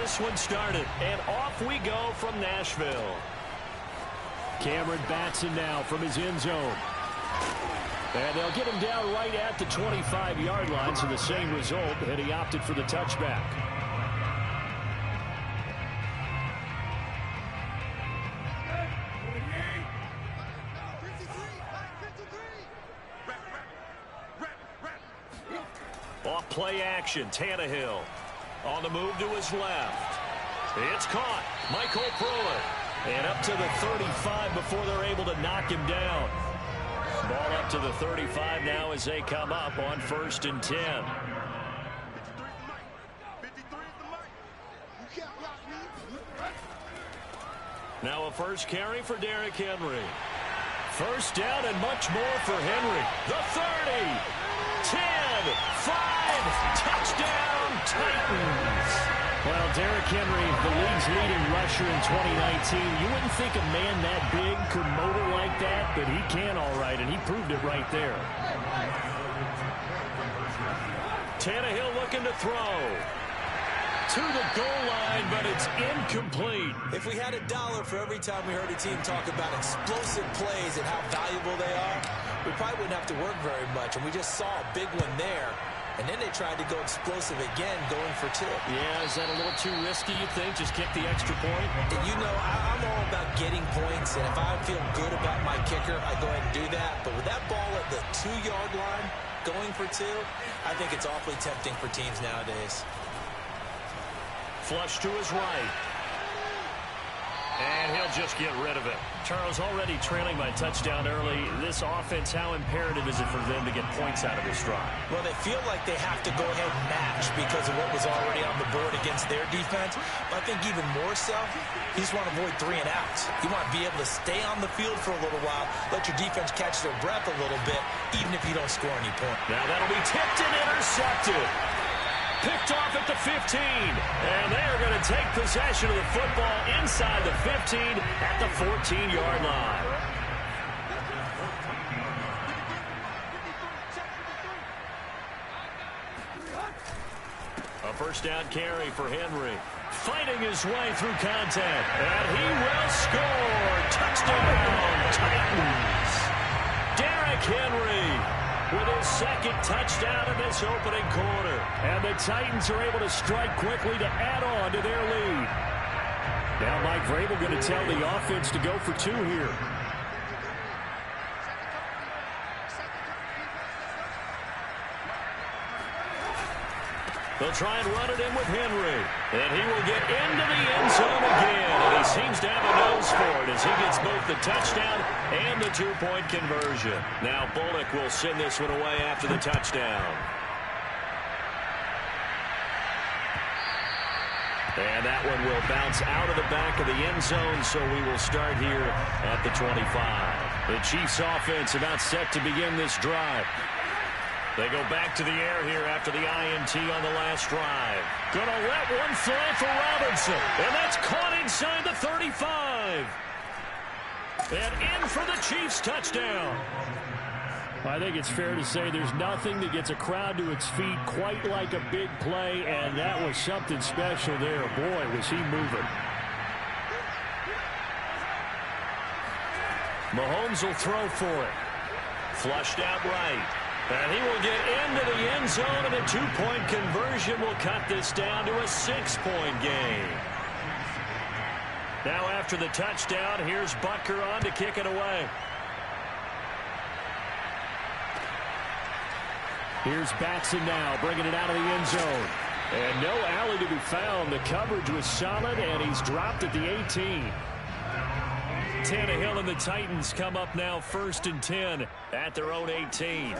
this one started. And off we go from Nashville. Cameron Batson now from his end zone. And they'll get him down right at the 25-yard line, so the same result, and he opted for the touchback. Off play action, Tannehill. On the move to his left. It's caught. Michael Pruitt. And up to the 35 before they're able to knock him down. Ball up to the 35 now as they come up on 1st and 10. Now a first carry for Derrick Henry. First down and much more for Henry. The 30, 10, 5, touchdown Titans. Well, Derrick Henry, the league's leading rusher in 2019. You wouldn't think a man that big could motor like that, but he can all right, and he proved it right there. Tannehill looking to throw. To the goal line, but it's incomplete. If we had $1 for every time we heard a team talk about explosive plays and how valuable they are, we probably wouldn't have to work very much, and we just saw a big one there. And then they tried to go explosive again, going for 2. Yeah, is that a little too risky, you think? Just kick the extra point? And you know, I'm all about getting points, and if I feel good about my kicker, I go ahead and do that. But with that ball at the 2-yard line, going for 2, I think it's awfully tempting for teams nowadays. Flush to his right. And he'll just get rid of it. Charles, already trailing by touchdown early. This offense, how imperative is it for them to get points out of this drive? Well, they feel like they have to go ahead and match because of what was already on the board against their defense. But I think even more so, you just want to avoid 3 and outs. You want to be able to stay on the field for a little while, let your defense catch their breath a little bit, even if you don't score any points. Now that'll be tipped and intercepted. Picked off at the 15, and they are going to take possession of the football inside the 15 at the 14-yard line. A first down carry for Henry. Fighting his way through contact, and he will score. Touchdown, Titans. Derrick Henry with his 2nd touchdown in this opening quarter. And the Titans are able to strike quickly to add on to their lead. Now Mike Vrabel going to tell the offense to go for 2 here. They'll try and run it in with Henry. And he will get into the end zone again. And he seems to have a nose for it as he gets both the touchdown and the 2-point conversion. Now Bullock will send this one away after the touchdown. And that one will bounce out of the back of the end zone, so we will start here at the 25. The Chiefs offense about set to begin this drive. They go back to the air here after the INT on the last drive. Gonna let one fly for Robinson. And that's caught inside the 35. And in for the Chiefs touchdown. I think it's fair to say there's nothing that gets a crowd to its feet quite like a big play, and that was something special there. Boy, was he moving. Mahomes will throw for it. Flushed out right. And he will get into the end zone, and a 2-point conversion will cut this down to a 6-point game. Now after the touchdown, here's Butker on to kick it away. Here's Batson now, bringing it out of the end zone. And no alley to be found. The coverage was solid, and he's dropped at the 18. Tannehill and the Titans come up now 1st and 10 at their own 18.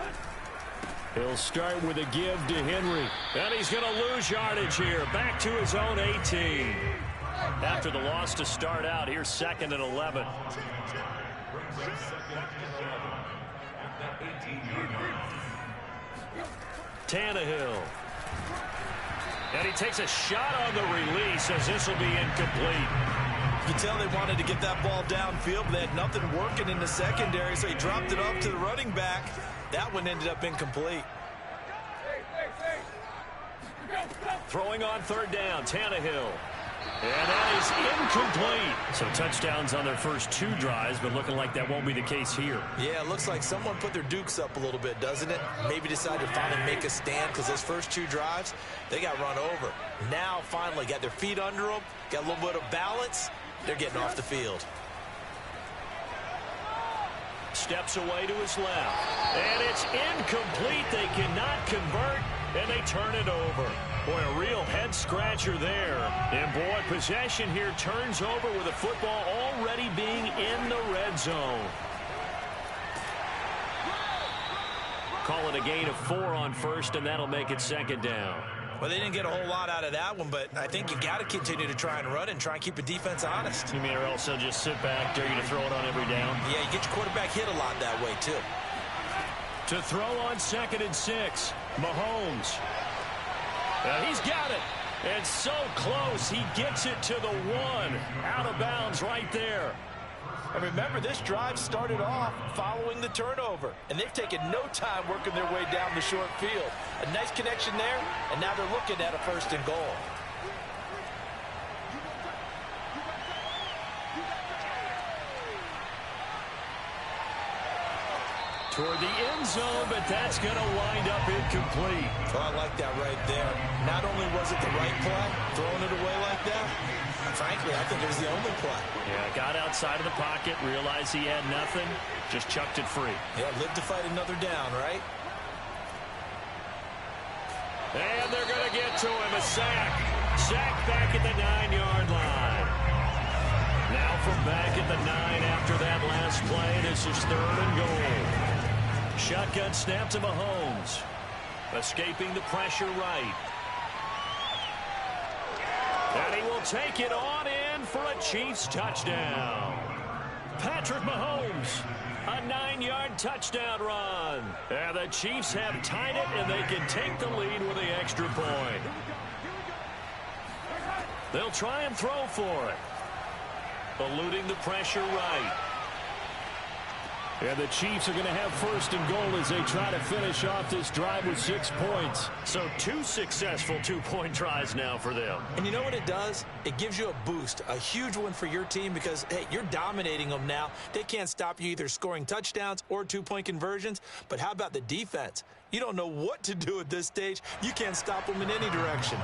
He'll start with a give to Henry. And he's going to lose yardage here. Back to his own 18. After the loss to start out, here's 2nd and 11. Tannehill. And he takes a shot on the release as this will be incomplete. You can tell they wanted to get that ball downfield, but they had nothing working in the secondary, so he dropped it off to the running back. That one ended up incomplete. Throwing on 3rd down, Tannehill. And that is incomplete. So touchdowns on their first 2 drives, but looking like that won't be the case here. Yeah, it looks like someone put their dukes up a little bit, doesn't it? Maybe decided to finally make a stand because those first 2 drives, they got run over. Now, finally, got their feet under them, got a little bit of balance. They're getting off the field. Steps away to his left. And it's incomplete. They cannot convert, and they turn it over. Boy, a real head-scratcher there. And, boy, possession here turns over with the football already being in the red zone. Call it a gain of 4 on first, and that'll make it 2nd down. Well, they didn't get a whole lot out of that one, but I think you got to continue to try and run and try and keep the defense honest. You mean or else they'll just sit back, dare you to throw it on every down? Yeah, you get your quarterback hit a lot that way, too. To throw on 2nd and 6, Mahomes. He's got it. And so close, he gets it to the 1. Out of bounds right there. And remember, this drive started off following the turnover. And they've taken no time working their way down the short field. A nice connection there, and now they're looking at a 1st and goal. Toward the end zone, but that's going to wind up incomplete. Oh, I like that right there. Not only was it the right play, throwing it away like that, frankly, I think it was the only play. Yeah, got outside of the pocket, realized he had nothing, just chucked it free. Yeah, live to fight another down, right? And they're going to get to him, a sack. Sack back at the 9-yard line. Now from back at the 9 after that last play, this is 3rd and goal. Shotgun snap to Mahomes. Escaping the pressure right. And he will take it on in for a Chiefs touchdown. Patrick Mahomes, a 9-yard touchdown run. And the Chiefs have tied it, and they can take the lead with the extra point. They'll try and throw for it. Eluding the pressure right. And the Chiefs are going to have 1st and goal as they try to finish off this drive with 6 points. So 2 successful 2-point tries now for them. And you know what it does? It gives you a boost, a huge one for your team because, hey, you're dominating them now. They can't stop you either scoring touchdowns or 2-point conversions. But how about the defense? You don't know what to do at this stage. You can't stop them in any direction.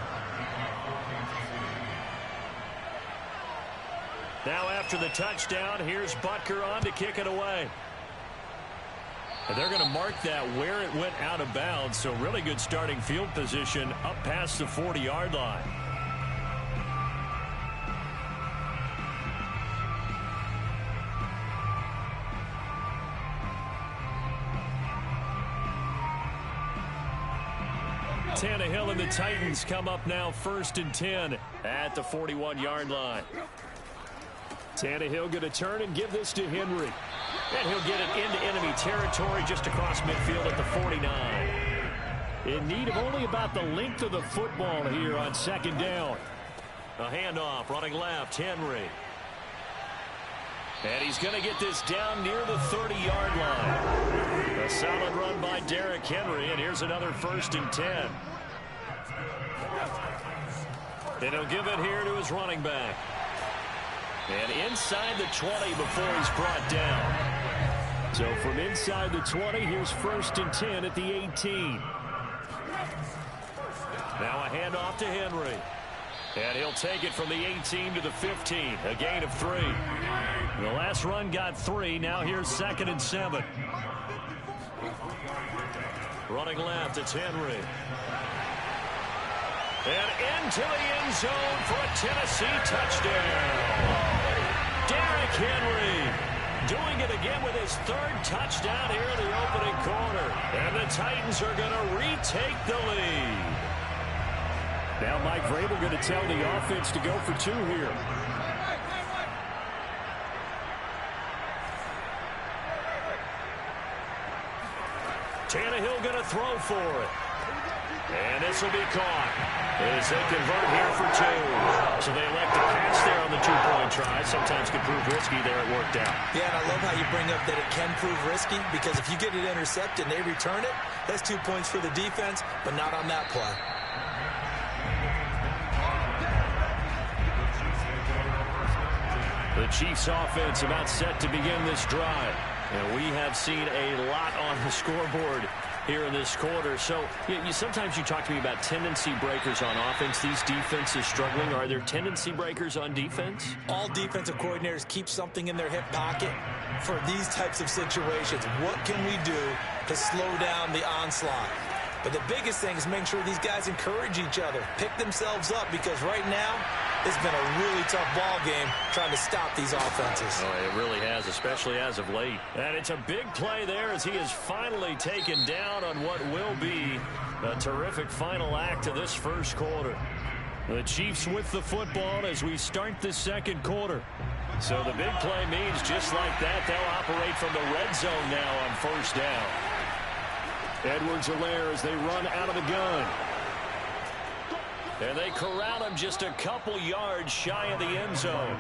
Now after the touchdown, here's Butker on to kick it away. And they're going to mark that where it went out of bounds. So really good starting field position up past the 40-yard line. Tannehill and the Titans come up now 1st and 10 at the 41-yard line. Tannehill going to turn and give this to Henry. And he'll get it into enemy territory just across midfield at the 49. In need of only about the length of the football here on 2nd down. A handoff, running left, Henry. And he's going to get this down near the 30-yard line. A solid run by Derrick Henry, and here's another 1st and 10. And he'll give it here to his running back. And inside the 20 before he's brought down. So from inside the 20, here's 1st and 10 at the 18. Now a handoff to Henry. And he'll take it from the 18 to the 15. A gain of 3. The last run got 3. Now here's 2nd and 7. Running left, it's Henry. And into the end zone for a Tennessee touchdown. Derrick Henry doing it again with his 3rd touchdown here in the opening quarter. And the Titans are going to retake the lead. Now Mike Vrabel going to tell the offense to go for 2 here. Tannehill going to throw for it. And this will be caught as they convert here for 2. So they elect to pass there on the 2-point try. Sometimes can prove risky. There it worked out. Yeah, and I love how you bring up that it can prove risky because if you get it intercepted and they return it, that's 2 points for the defense, but not on that play. The Chiefs offense about set to begin this drive. And we have seen a lot on the scoreboard here in this quarter. So sometimes you talk to me about tendency breakers on offense. These defenses struggling. Are there tendency breakers on defense? All defensive coordinators keep something in their hip pocket for these types of situations. What can we do to slow down the onslaught? But the biggest thing is making sure these guys encourage each other, pick themselves up, because right now it's been a really tough ball game trying to stop these offenses. Oh, it really has, especially as of late. And it's a big play there as he is finally taken down on what will be a terrific final act of this first quarter. The Chiefs with the football as we start the second quarter. So the big play means just like that, they'll operate from the red zone now on first down. Edwards-Helaire as they run out of the gun. And they corral him just a couple yards shy of the end zone.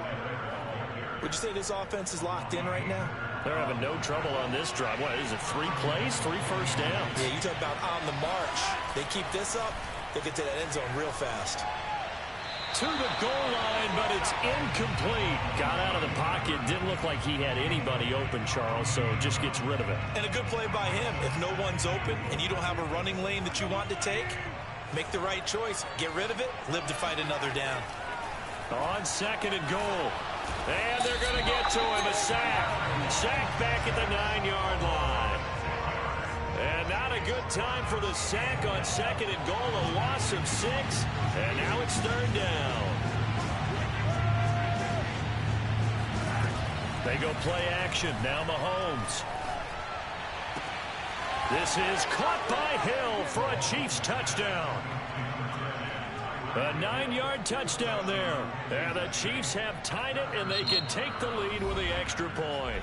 Would you say this offense is locked in right now? They're having no trouble on this drive. What is it, 3 plays, 3 first downs? Yeah, you talk about on the march. They keep this up, they get to that end zone real fast. To the goal line, but it's incomplete. Got out of the pocket. Didn't look like he had anybody open, Charles, so just gets rid of it. And a good play by him. If no one's open and you don't have a running lane that you want to take, make the right choice. Get rid of it. Live to fight another down. On second and goal. And they're going to get to him. A sack. Sack back at the 9-yard line. And not a good time for the sack on second and goal. A loss of 6. And now it's third down. They go play action. Now Mahomes. This is caught by Hill for a Chiefs touchdown. A 9-yard touchdown there. And the Chiefs have tied it, and they can take the lead with the extra point.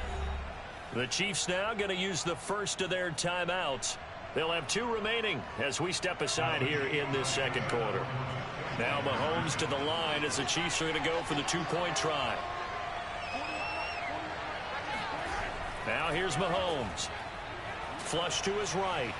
The Chiefs now going to use the first of their timeouts. They'll have 2 remaining as we step aside here in this second quarter. Now Mahomes to the line as the Chiefs are going to go for the 2-point try. Now here's Mahomes. Flush to his right.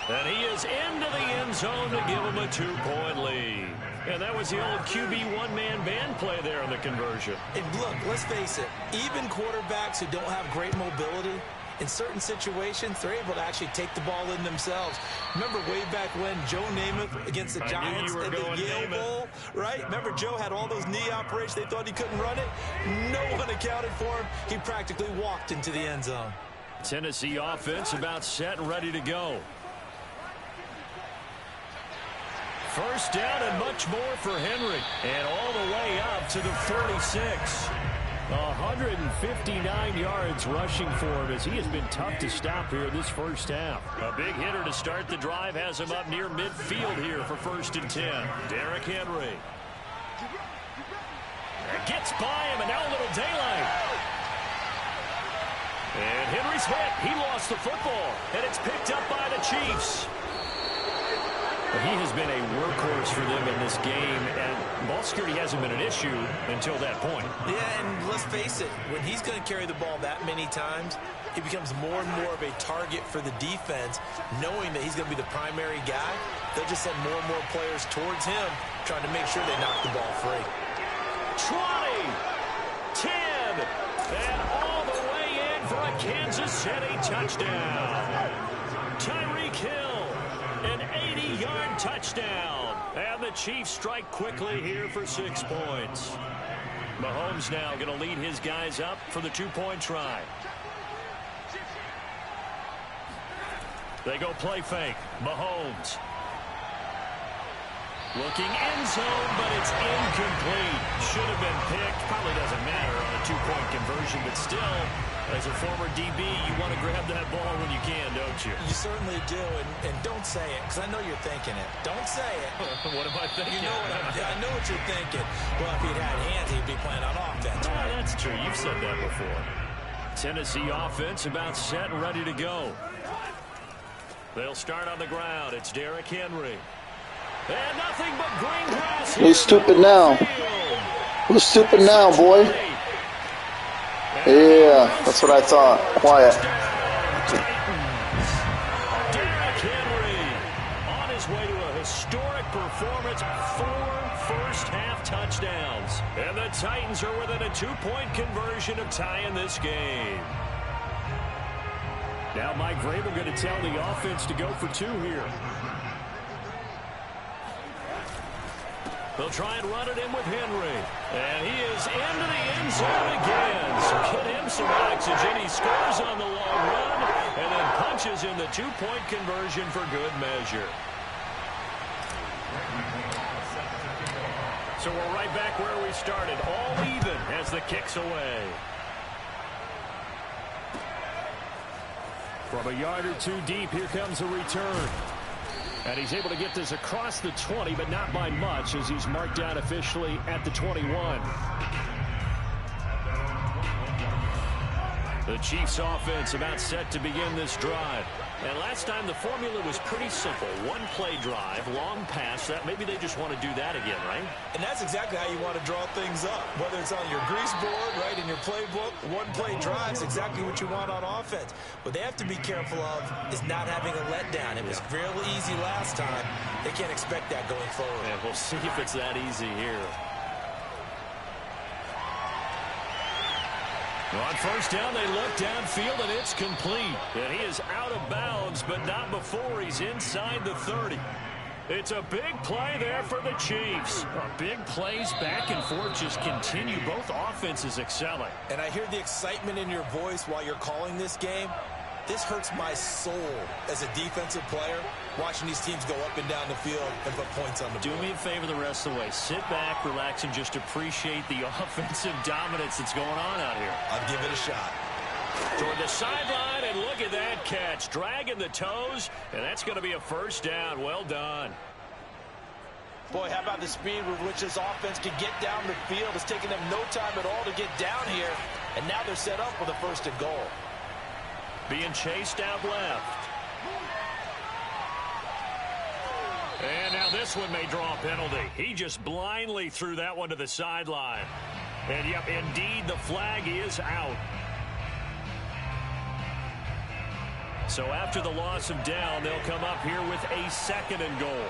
And he is into the end zone to give him a 2-point lead. And that was the old QB one-man band play there on the conversion. And look, let's face it, even quarterbacks who don't have great mobility, in certain situations, they're able to actually take the ball in themselves. Remember way back when Joe Namath against the Giants in the Yale Bowl, right? Remember Joe had all those knee operations. They thought he couldn't run it. No one accounted for him. He practically walked into the end zone. Tennessee offense about set and ready to go. First down and much more for Henry. And all the way up to the 46. 159 yards rushing for him as he has been tough to stop here this first half. A big hitter to start the drive has him up near midfield here for 1st and 10. Derrick Henry. Gets by him, and now a little daylight. And Henry's hit. He lost the football, and it's picked up by the Chiefs. He has been a workhorse for them in this game, and ball security hasn't been an issue until that point. Yeah, and let's face it, when he's going to carry the ball that many times, he becomes more and more of a target for the defense, knowing that he's going to be the primary guy. They'll just send more and more players towards him, trying to make sure they knock the ball free. 20, 10, and all the way in for a Kansas City touchdown. Tyreek Hill. An 80-yard touchdown. And the Chiefs strike quickly here for 6 points. Mahomes now going to lead his guys up for the 2-point try. They go play fake. Mahomes. Looking end zone, but it's incomplete. Should have been picked. Probably doesn't matter on a 2-point conversion, but still, as a former DB, you want to grab that ball when you can, don't you? You certainly do, and don't say it, because I know you're thinking it. Don't say it. What am I thinking? You know I know what you're thinking. Well, if he'd had hands, he'd be playing on offense. Oh, that's true. You've said that before. Tennessee offense about set and ready to go. They'll start on the ground. It's Derrick Henry. And nothing but green grass. Who's stupid now? Who's stupid now, boy? Yeah, that's what I thought. Quiet. Derrick Henry on his way to a historic performance. 4 first-half touchdowns. And the Titans are within a 2-point conversion of tying this game. Now Mike Vrabel going to tell the offense to go for 2 here. They'll try and run it in with Henry. And he is into the end zone again. So get him some oxygen. He scores on the long run and then punches in the 2-point conversion for good measure. So we're right back where we started. All even as the kick's away. From a yard or 2 deep, here comes a return. And he's able to get this across the 20, but not by much, as he's marked down officially at the 21. The Chiefs offense about set to begin this drive. And last time the formula was pretty simple. 1-play drive, long pass. That maybe they just want to do that again, right? And that's exactly how you want to draw things up. Whether it's on your grease board, right, in your playbook, 1-play drive is exactly what you want on offense. What they have to be careful of is not having a letdown. It was fairly easy last time. They can't expect that going forward. And we'll see if it's that easy here. On first down, they look downfield, and it's complete. And he is out of bounds, but not before he's inside the 30. It's a big play there for the Chiefs. Big plays back and forth just continue. Both offenses excelling. And I hear the excitement in your voice while you're calling this game. This hurts my soul as a defensive player, watching these teams go up and down the field and put points on the board. Do me a favor the rest of the way. Sit back, relax, and just appreciate the offensive dominance that's going on out here. I'll give it a shot. Toward the sideline, and look at that catch. Dragging the toes, and that's going to be a first down. Well done. Boy, how about the speed with which this offense can get down the field? It's taking them no time at all to get down here, and now they're set up with a 1st and goal. Being chased out left. And now this one may draw a penalty. He just blindly threw that one to the sideline. And, yep, indeed, the flag is out. So after the loss of down, they'll come up here with a 2nd and goal.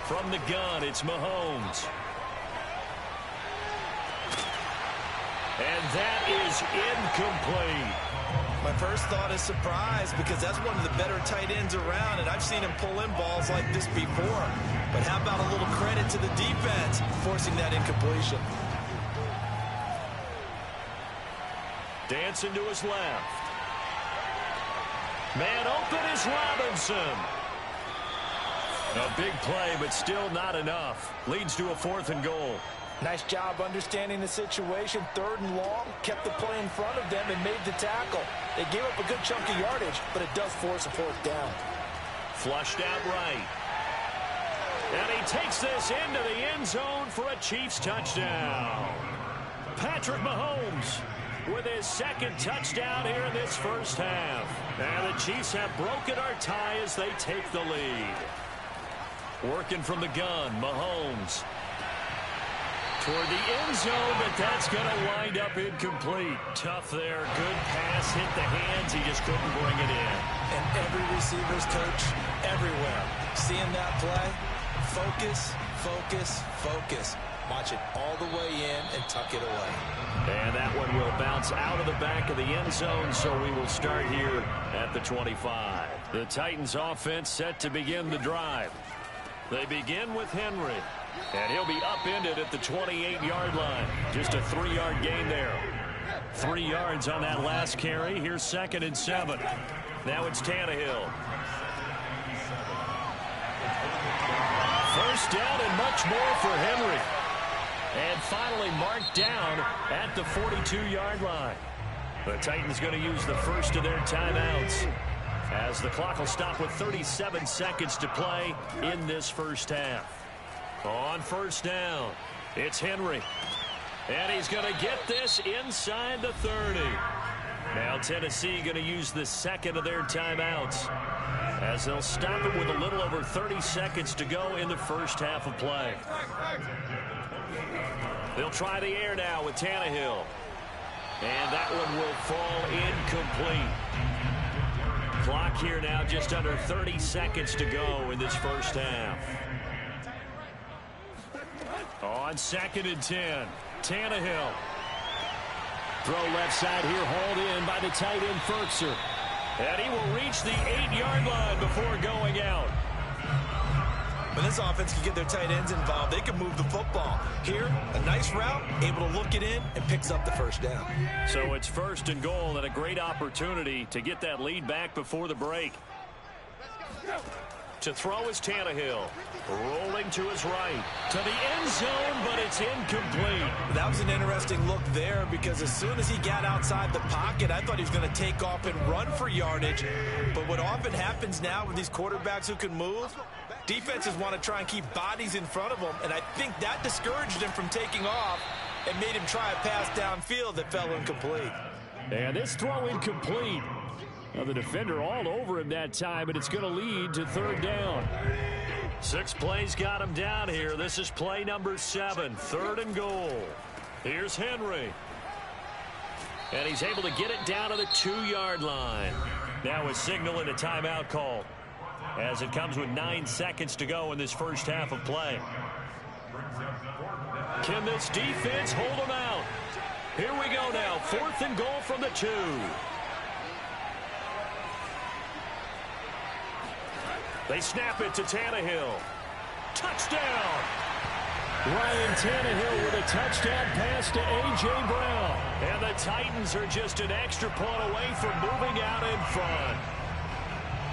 From the gun, it's Mahomes. And that is incomplete. My first thought is surprise, because that's one of the better tight ends around, and I've seen him pull in balls like this before. But how about a little credit to the defense forcing that incompletion? Dancing to his left. Man open is Robinson. A big play, but still not enough. Leads to a 4th and goal. Nice job understanding the situation. 3rd and long, kept the play in front of them and made the tackle. They gave up a good chunk of yardage, but it does force a 4th down. Flushed out right. And he takes this into the end zone for a Chiefs touchdown. Patrick Mahomes with his 2nd touchdown here in this first half. And the Chiefs have broken our tie as they take the lead. Working from the gun, Mahomes. Toward the end zone, but that's going to wind up incomplete. Tough there. Good pass, hit the hands. He just couldn't bring it in. And every receiver's coach everywhere. Seeing that play, focus, focus, focus. Watch it all the way in and tuck it away. And that one will bounce out of the back of the end zone, so we will start here at the 25. The Titans offense set to begin the drive. They begin with Henry. And he'll be upended at the 28-yard line. Just a 3-yard gain there. 3 yards on that last carry. Here's 2nd and 7. Now it's Tannehill. First down and much more for Henry. And finally marked down at the 42-yard line. The Titans going to use the first of their timeouts, as the clock will stop with 37 seconds to play in this first half. On first down, it's Henry. And he's going to get this inside the 30. Now Tennessee going to use the 2nd of their timeouts, as they'll stop it with a little over 30 seconds to go in the first half of play. They'll try the air now with Tannehill. And that one will fall incomplete. Clock here now just under 30 seconds to go in this first half. On 2nd and 10, Tannehill. Throw left side here, hauled in by the tight end, Ferkser. And he will reach the 8-yard line before going out. When this offense can get their tight ends involved, they can move the football. Here, a nice route, able to look it in, and picks up the first down. So it's 1st and goal, and a great opportunity to get that lead back before the break. To throw is Tannehill. Rolling to his right. To the end zone, but it's incomplete. That was an interesting look there because as soon as he got outside the pocket, I thought he was going to take off and run for yardage. But what often happens now with these quarterbacks who can move, defenses want to try and keep bodies in front of them, and I think that discouraged him from taking off and made him try a pass downfield that fell incomplete. And this throw incomplete. Now the defender all over him that time, and it's going to lead to 3rd down. 6 plays got him down here. This is play number 7, 3rd and goal. Here's Henry. And he's able to get it down to the 2-yard line. Now a signal and a timeout call, as it comes with 9 seconds to go in this first half of play. Can this defense hold them out? Here we go now, 4th and goal from the 2. They snap it to Tannehill. Touchdown! Ryan Tannehill with a touchdown pass to A.J. Brown. And the Titans are just an extra point away from moving out in front.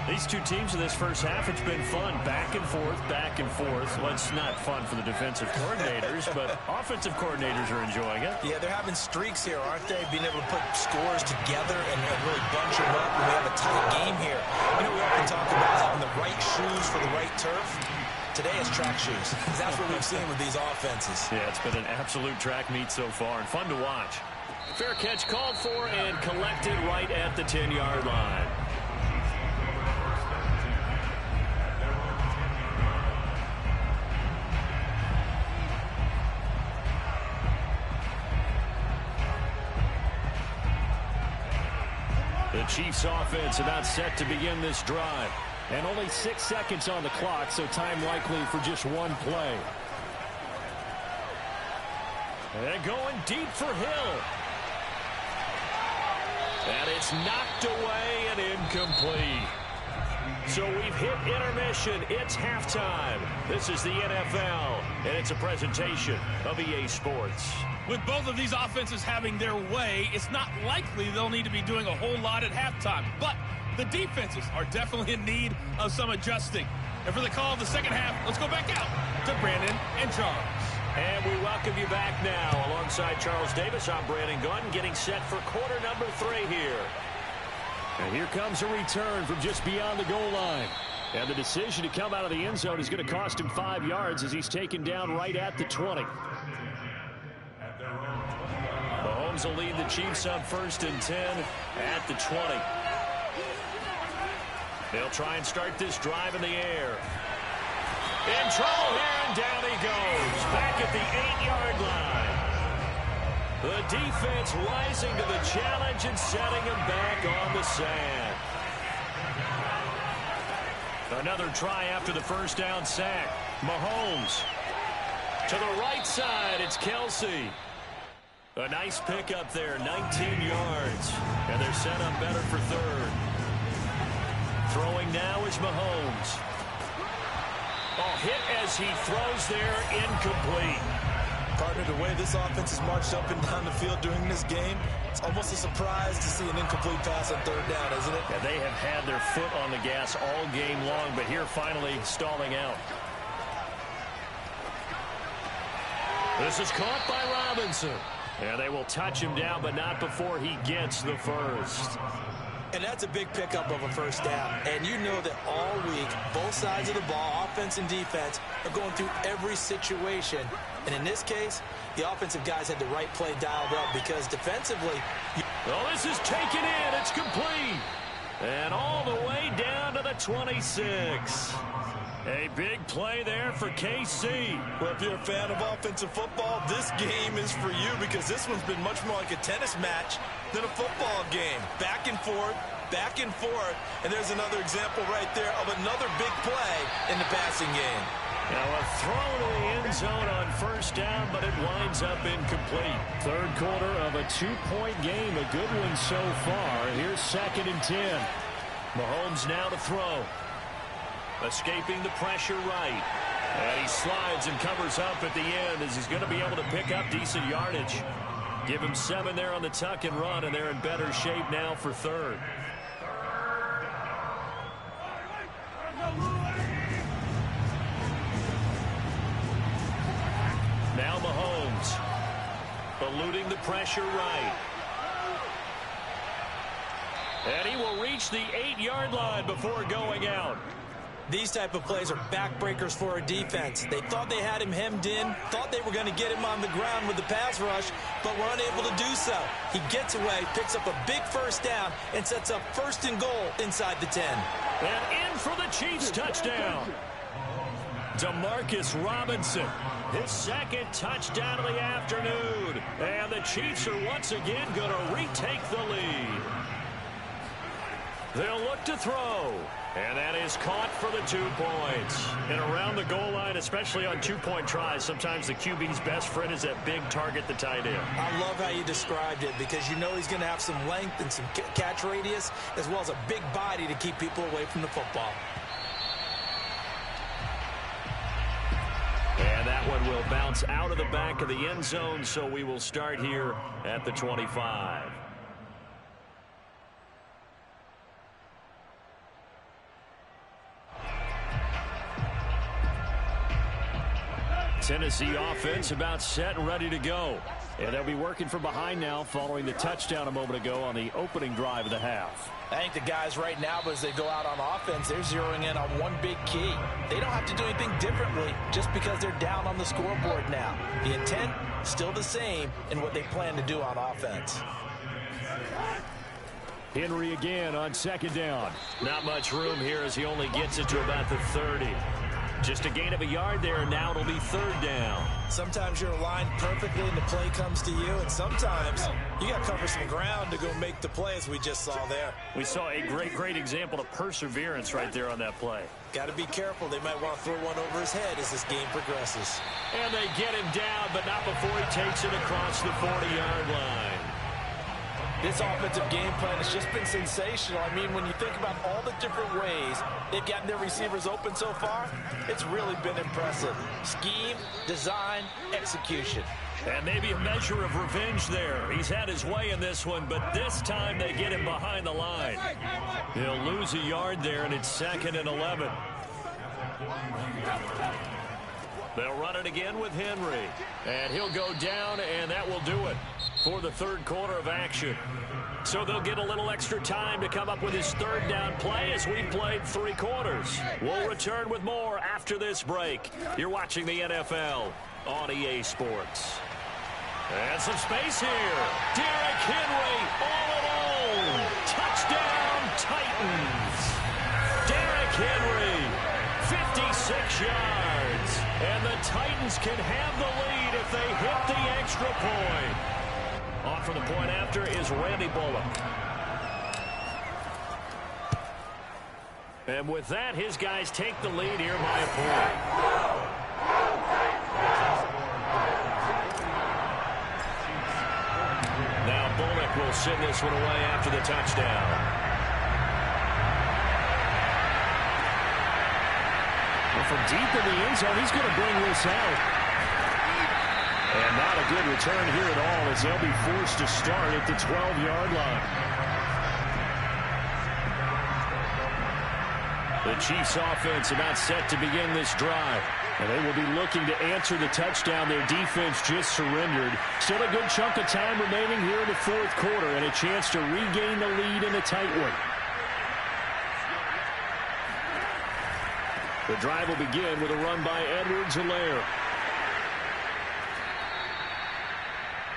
These two teams in this first half, it's been fun. Back and forth, back and forth. Well, it's not fun for the defensive coordinators, but offensive coordinators are enjoying it. Yeah, they're having streaks here, aren't they? Being able to put scores together and really bunch them up when we have a tight game here. You know, we often talk about having the right shoes for the right turf. Today it's track shoes. That's what we've seen with these offenses. Yeah, it's been an absolute track meet so far and fun to watch. Fair catch called for and collected right at the 10-yard line. The Chiefs offense about set to begin this drive. And only 6 seconds on the clock, so time likely for just one play. And going deep for Hill. And it's knocked away and incomplete. So we've hit intermission. It's halftime. This is the NFL, and it's a presentation of EA Sports. With both of these offenses having their way, it's not likely they'll need to be doing a whole lot at halftime. But the defenses are definitely in need of some adjusting. And for the call of the second half, let's go back out to Brandon and Charles. And we welcome you back now. Alongside Charles Davis, I'm Brandon Gunn, getting set for quarter number 3 here. And here comes a return from just beyond the goal line. And the decision to come out of the end zone is going to cost him 5 yards as he's taken down right at the 20. Mahomes will lead the Chiefs on 1st and 10 at the 20. They'll try and start this drive in the air. In trouble here, and down he goes. Back at the 8-yard line. The defense rising to the challenge and setting him back on the sand. Another try after the first down sack. Mahomes. To the right side, it's Kelsey. A nice pickup there, 19 yards. And they're set up better for 3rd. Throwing now is Mahomes. Oh, hit as he throws there, incomplete. Partner, the way this offense has marched up and down the field during this game, it's almost a surprise to see an incomplete pass on 3rd down, isn't it? Yeah, they have had their foot on the gas all game long, but here finally stalling out. This is caught by Robinson. And they will touch him down, but not before he gets the first. And that's a big pickup of a first down. And you know that all week, both sides of the ball, offense and defense, are going through every situation. And in this case, the offensive guys had the right play dialed up because defensively... Well, this is taken in. It's complete. And all the way down to the 26. A big play there for KC. Well, if you're a fan of offensive football, this game is for you because this one's been much more like a tennis match than a football game. Back and forth, back and forth. And there's another example right there of another big play in the passing game. Now a throw to the end zone on first down, but it winds up incomplete. Third quarter of a 2-point game. A good one so far. Here's 2nd and 10. Mahomes now to throw. Escaping the pressure right. And he slides and covers up at the end as he's going to be able to pick up decent yardage. Give him 7 there on the tuck and run, and they're in better shape now for third. Now Mahomes eluding the pressure right. And he will reach the 8-yard line before going out. These type of plays are backbreakers for a defense. They thought they had him hemmed in, thought they were going to get him on the ground with the pass rush, but were unable to do so. He gets away, picks up a big first down, and sets up 1st and goal inside the 10. And in for the Chiefs touchdown. Demarcus Robinson, his 2nd touchdown of the afternoon. And the Chiefs are once again going to retake the lead. They'll look to throw. And that is caught for the 2 points. And around the goal line, especially on 2-point tries, sometimes the QB's best friend is that big target, the tight end. I love how you described it because you know he's going to have some length and some catch radius as well as a big body to keep people away from the football. And that one will bounce out of the back of the end zone, so we will start here at the 25. Tennessee offense about set and ready to go. And they'll be working from behind now following the touchdown a moment ago on the opening drive of the half. I think the guys right now, as they go out on offense, they're zeroing in on one big key. They don't have to do anything differently just because they're down on the scoreboard now. The intent, still the same in what they plan to do on offense. Henry again on 2nd down. Not much room here as he only gets it to about the 30. Just a gain of a yard there, and now it'll be 3rd down. Sometimes you're aligned perfectly and the play comes to you, and sometimes you got to cover some ground to go make the play, as we just saw there. We saw a great example of perseverance right there on that play. Got to be careful. They might want to throw one over his head as this game progresses. And they get him down, but not before he takes it across the 40-yard line. This offensive game plan has just been sensational. I mean, when you think about all the different ways they've gotten their receivers open so far, it's really been impressive. Scheme, design, execution. And maybe a measure of revenge there. He's had his way in this one, but this time they get him behind the line. He'll lose a yard there, and it's 2nd and 11. They'll run it again with Henry. And he'll go down, and that will do it for the 3rd quarter of action. So they'll get a little extra time to come up with his 3rd down play as we played 3 quarters. We'll return with more after this break. You're watching the NFL on EA Sports. And some space here. Derrick Henry all alone. Touchdown, Titans. Derrick Henry, 56 yards. And the Titans can have the lead if they hit the extra point. On for the point after is Randy Bullock. And with that, his guys take the lead here by a point. Now Bullock will send this one away after the touchdown. Well, from deep in the end zone, he's going to bring this out. And not a good return here at all as they'll be forced to start at the 12-yard line. The Chiefs offense about set to begin this drive. And they will be looking to answer the touchdown their defense just surrendered. Still a good chunk of time remaining here in the 4th quarter and a chance to regain the lead in a tight one. The drive will begin with a run by Edwards-Helaire.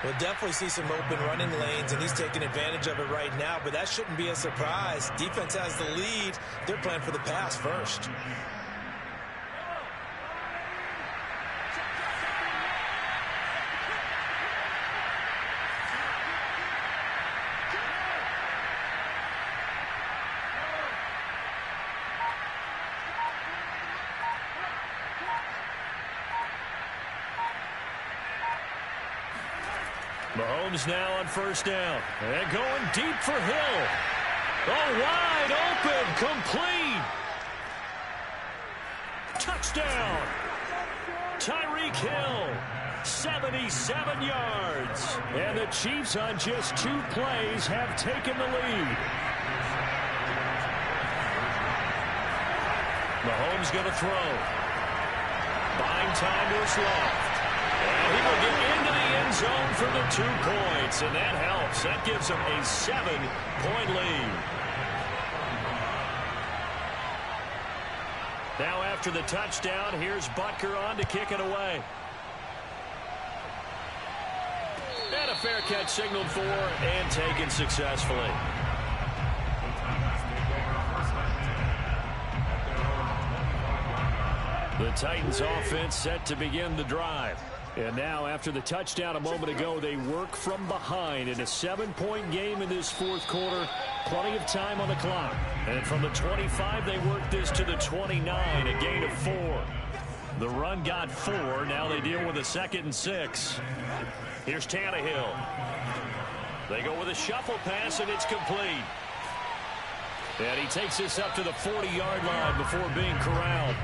We'll definitely see some open running lanes, and he's taking advantage of it right now, but that shouldn't be a surprise. Defense has the lead. They're playing for the pass first. Mahomes now on first down. And going deep for Hill. Oh, wide open, complete. Touchdown. Tyreek Hill, 77 yards. And the Chiefs on just 2 plays have taken the lead. Mahomes going to throw. Buying time to his left. And he will get into the end zone for the 2 points. And that helps. That gives him a 7-point lead. Now after the touchdown, here's Butker on to kick it away. And a fair catch signaled for and taken successfully. The Titans offense set to begin the drive. And now after the touchdown a moment ago, they work from behind in a 7-point game in this 4th quarter. Plenty of time on the clock. And from the 25, they work this to the 29, a gain of 4. The run got 4. Now they deal with a 2nd and 6. Here's Tannehill. They go with a shuffle pass, and it's complete. And he takes this up to the 40-yard line before being corralled.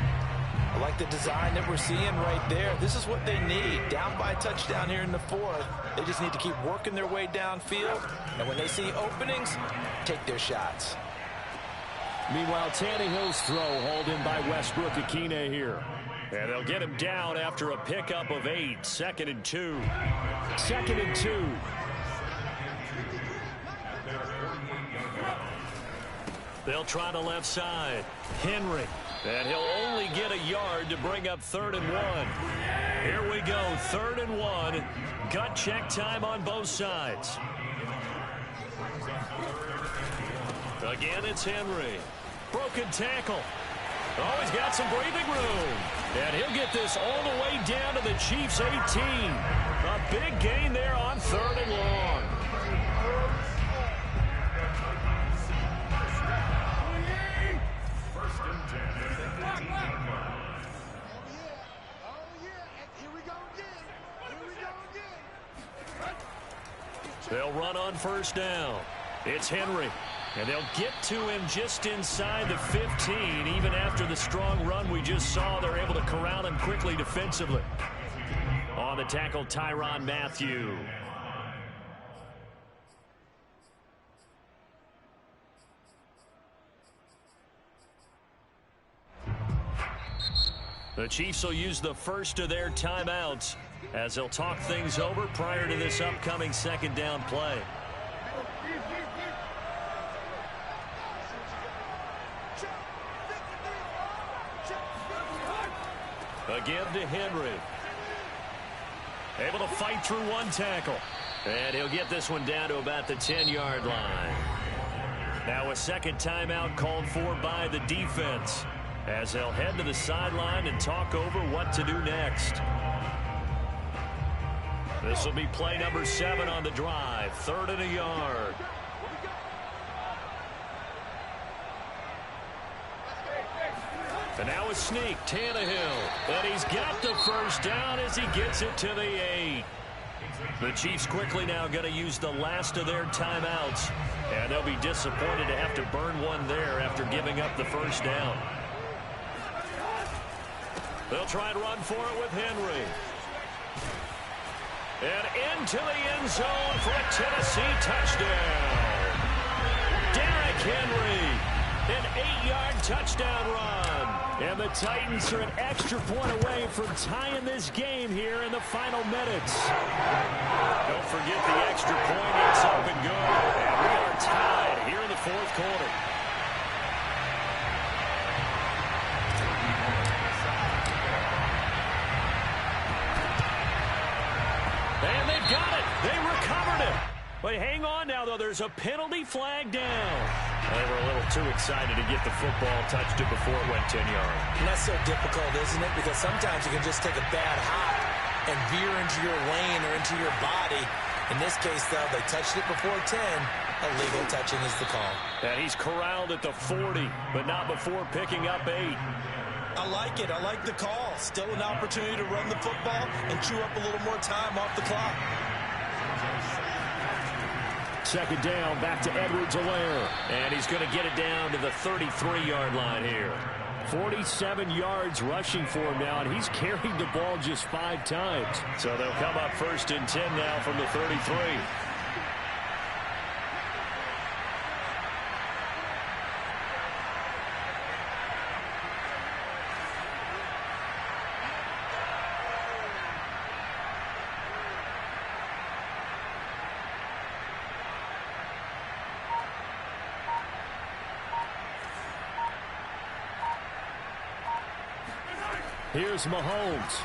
I like the design that we're seeing right there. This is what they need. Down by a touchdown here in the 4th. They just need to keep working their way downfield. And when they see openings, take their shots. Meanwhile, Tannehill's throw hauled in by Westbrook Akine here. And they'll get him down after a pickup of 8. 2nd and 2. 2nd and 2. They'll try the left side. Henry. And he'll only get a yard to bring up 3rd and 1. Here we go, 3rd and 1. Gut check time on both sides. Again, it's Henry. Broken tackle. Oh, he's got some breathing room. And he'll get this all the way down to the Chiefs' 18. A big gain there on 3rd and long. They'll run on first down. It's Henry. And they'll get to him just inside the 15. Even after the strong run we just saw, they're able to corral him quickly defensively. On the tackle, Tyrann Mathieu. The Chiefs will use the first of their timeouts as they'll talk things over prior to this upcoming 2nd down play. Again to Henry. Able to fight through one tackle. And he'll get this one down to about the 10-yard line. Now a 2nd timeout called for by the defense as they'll head to the sideline and talk over what to do next. This will be play number 7 on the drive. 3rd and a yard. And now a sneak, Tannehill. And he's got the first down as he gets it to the 8. The Chiefs quickly now going to use the last of their timeouts. And they'll be disappointed to have to burn one there after giving up the first down. They'll try and run for it with Henry. And into the end zone for a Tennessee touchdown. Derrick Henry, an 8-yard touchdown run. And the Titans are an extra point away from tying this game here in the final minutes. Don't forget the extra point. It's up and good. And we are tied here in the 4th quarter. And they've got it. They recovered it. But hang on now, though. There's a penalty flag down. They were a little too excited to get the football, touched it before it went 10 yards. And that's so difficult, isn't it? Because sometimes you can just take a bad hop and veer into your lane or into your body. In this case, though, they touched it before 10. Illegal touching is the call. And he's corralled at the 40, but not before picking up 8. I like it. I like the call. Still an opportunity to run the football and chew up a little more time off the clock. Second down, back to Edwards-Helaire. And he's going to get it down to the 33-yard line here. 47 yards rushing for him now, and he's carried the ball just 5 times. So they'll come up 1st and 10 now from the 33. Here's Mahomes.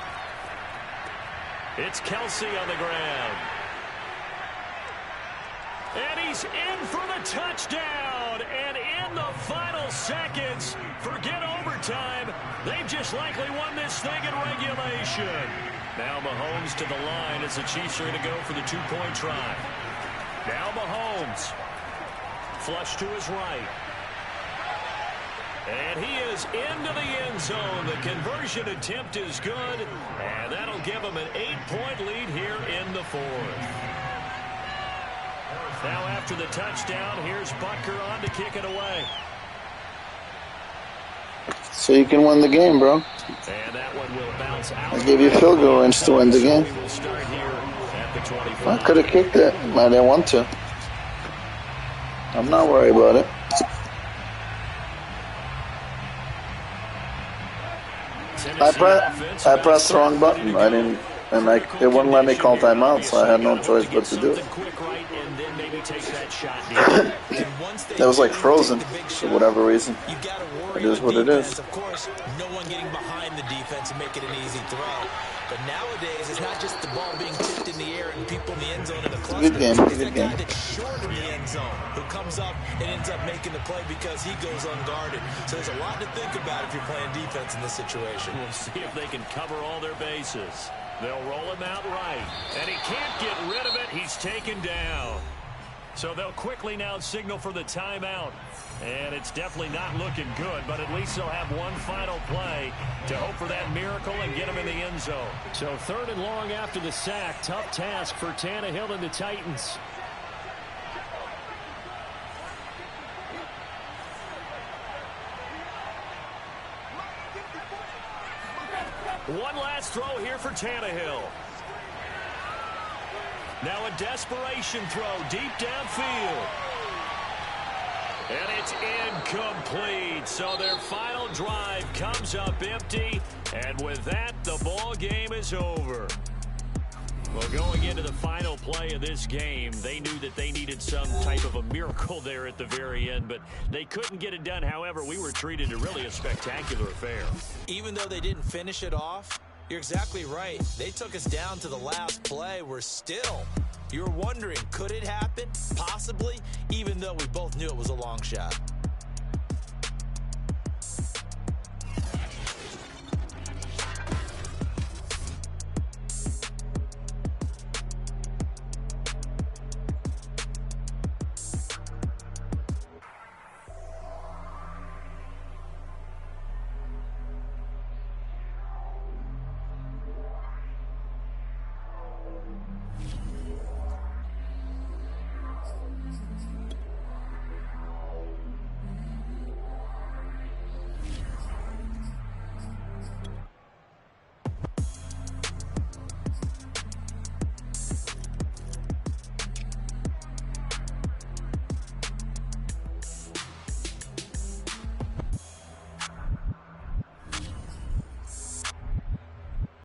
It's Kelsey on the ground. And he's in for the touchdown. And in the final seconds, forget overtime. They've just likely won this thing in regulation. Now Mahomes to the line as the Chiefs are going to go for the 2-point try. Now Mahomes. Flush to his right. And he is into the end zone. The conversion attempt is good, and that'll give him an 8-point lead here in the 4th. Now after the touchdown, here's Butker on to kick it away. So you can win the game, bro. And that one will bounce out. I give you field goal range to win the game. We will start here at the 25. I could have kicked it. I didn't want to. I'm not worried about it. I pressed the wrong button. I didn't, and it wouldn't let me call timeout, so I had no choice but to do it. That was like frozen for whatever reason. It is what it is. Of course, no one getting behind the defense and make it an easy throw. But nowadays, it's not just the ball being tipped in the air and people in the end zone in a cluster. Good game. It's Good that guy game. that's short in the end zone who comes up and ends up making the play because he goes unguarded. So there's a lot to think about if you're playing defense in this situation. We'll see if they can cover all their bases. They'll roll him out right. And he can't get rid of it. He's taken down. So they'll quickly now signal for the timeout. And it's definitely not looking good, but at least they'll have one final play to hope for that miracle and get him in the end zone. So 3rd and long after the sack. Tough task for Tannehill and the Titans. One last throw here for Tannehill. Now a desperation throw deep downfield. And it's incomplete. So their final drive comes up empty. And with that, the ball game is over. Well, going into the final play of this game, they knew that they needed some type of a miracle there at the very end, but they couldn't get it done. However, we were treated to really a spectacular affair. Even though they didn't finish it off, you're exactly right. They took us down to the last play. We're still. You're wondering, could it happen? Possibly, even though we both knew it was a long shot.